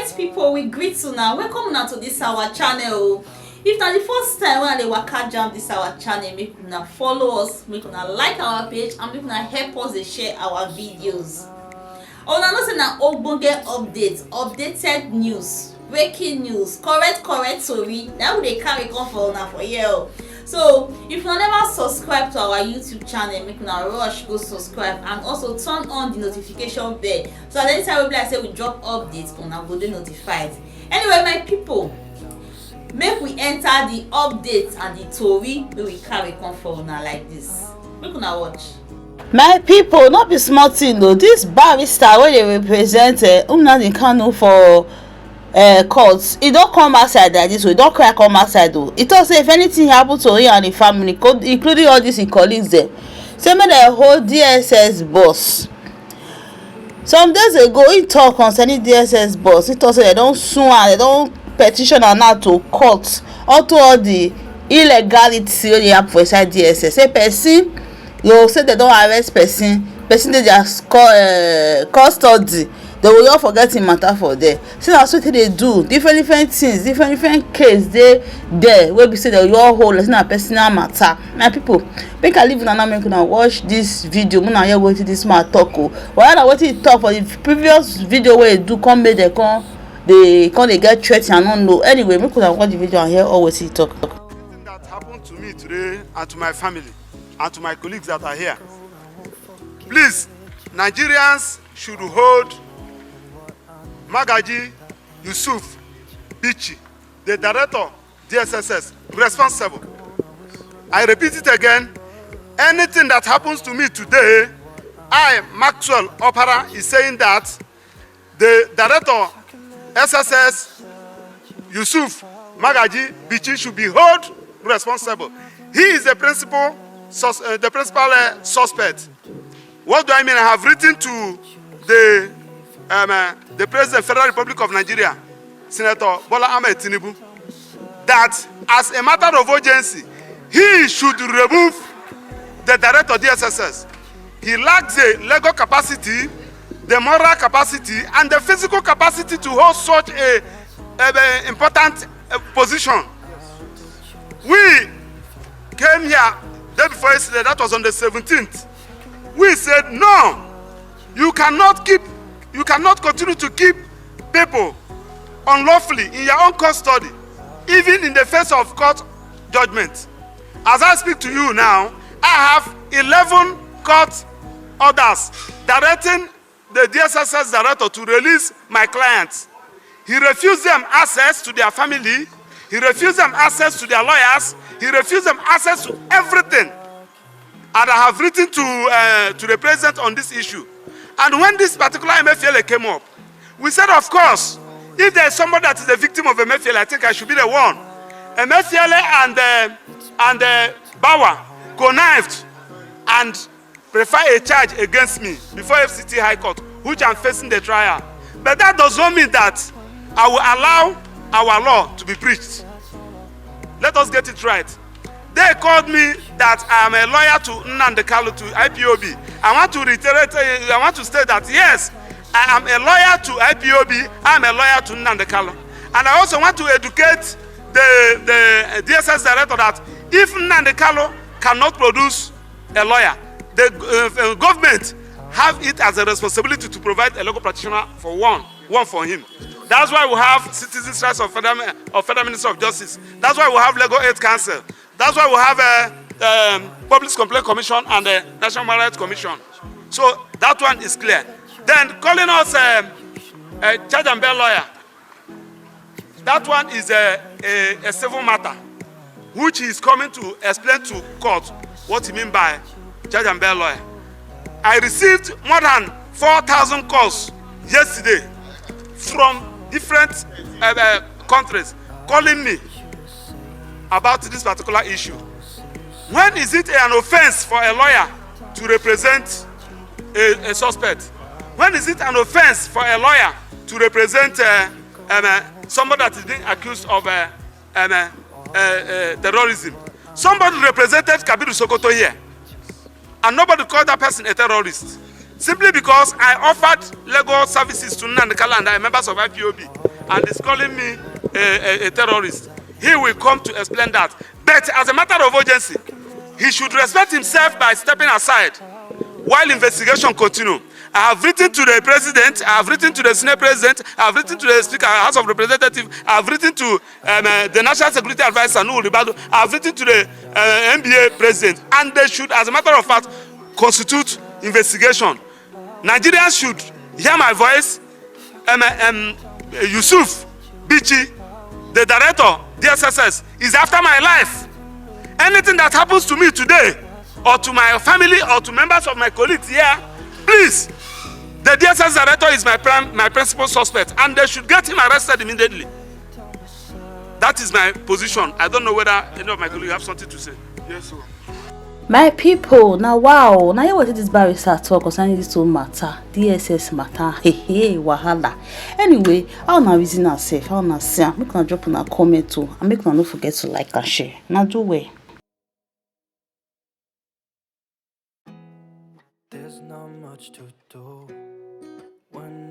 Alright people, we greet you now. Welcome now to this our channel. If na the first time when I waka jam this our channel, make una follow us, make una like our page, and make una help us to share our videos. Una know say na ogbonge updated news, breaking news, correct story. That we dey carry come for una for here. So if you never subscribe to our YouTube channel, make una rush go subscribe and also turn on the notification bell so that anytime we like say we drop updates, una go dey notified. Anyway, my people, make we enter the updates and the story wey we carry come for una like this. Make una watch. My people, not be small thing though. This barrister wey dey represent Nnamdi Kanu for court, e don come outside like this. We don cry come outside though. E talk say if anything happen to him and him family, including all these him colleagues dem, say make dem hold DSS Boss. Some days ago he talk concerning DSS Boss. He talk say dem don sue am, dem don petition am now to court unto all the illegality wey dey happen for inside DSS. Say person, you say dem don arrest person dey their custody, they will not forget him matter for there. Say na so they do different things, different case dey there wey be say they all hold like na personal matter. My people, make I leave una now, make una watch this video. Una hear wetin this man talk o. Whether wetin he talk for the previous video wey he do come make dem come dey get threat and no know. Anyway, make una watch the video and hear all wetin he talk. Something that happened to me today and to my family and to my colleagues that are here. Please, Nigerians should hold Magaji Yusuf Bichi, the director DSS, responsible. I repeat it again. Anything that happens to me today, I, Maxwell Opera, is saying that the director SSS Yusuf Magaji Bichi should be held responsible. He is the principal suspect. What do I mean? I have written to the President of the Federal Republic of Nigeria, Senator Bola Ahmed Tinubu, that as a matter of urgency, he should remove the director of DSS. He lacks the legal capacity, the moral capacity, and the physical capacity to hold such a important position. We came here day before yesterday, that was on the 17th. We said, no, you cannot continue to keep people unlawfully in your own custody, even in the face of court judgment. As I speak to you now, I have 11 court orders directing the DSS director to release my clients. He refused them access to their family. He refused them access to their lawyers. He refused them access to everything. And I have written to the president on this issue. And when this particular MFLA came up, we said, of course, if there is somebody that is a victim of MFLA, I think I should be the one. MFLA and Bauer connived and prefer a charge against me before FCT High Court, which I'm facing the trial. But that does not mean that I will allow our law to be breached. Let us get it right. They called me that I am a lawyer to Nnamdi Kanu to IPOB. I want to reiterate, I want to state that yes, I am a lawyer to IPOB, I am a lawyer to Nnamdi Kanu. And I also want to educate the DSS director that if Nnamdi Kanu cannot produce a lawyer, the government have it as a responsibility to provide a legal practitioner for one for him. That's why we have Citizens' Rights of Federal Minister of Justice. That's why we have Legal Aid Council. That's why we have a Public Complaint Commission and a National Human Rights Commission. So that one is clear. Then calling us a charge and bail lawyer. That one is a civil matter, which he is coming to explain to court what he means by charge and bail lawyer. I received more than 4,000 calls yesterday from different countries calling me about this particular issue. When is it an offense for a lawyer to represent a suspect? When is it an offense for a lawyer to represent somebody that is being accused of terrorism? Somebody represented Kabiru Sokoto here, and nobody called that person a terrorist. Simply because I offered legal services to Nnamdi Kanu and members of IPOB. and is calling me a terrorist. He will come to explain that. But as a matter of urgency, he should respect himself by stepping aside while investigation continues. I have written to the president, I have written to the Senate president, I have written to the Speaker of the House of Representatives, I have written to the National Security Advisor, I have written to the NBA president, and they should, as a matter of fact, constitute investigation. Nigerians should hear my voice. Yusuf Bichi, the director, DSS, is after my life. Anything that happens to me today, or to my family, or to members of my colleagues here, please, the DSS director is my principal suspect, and they should get him arrested immediately. That is my position. I don't know whether any of my colleagues have something to say. Yes, sir. My people, now wow, now you what this barrister talk concerning this whole matter, DSS matter, wahala. Anyway, how na reason ourselves, how na see, make una drop una comment too, and make una no forget to like and share. Now do well. There's not much to do when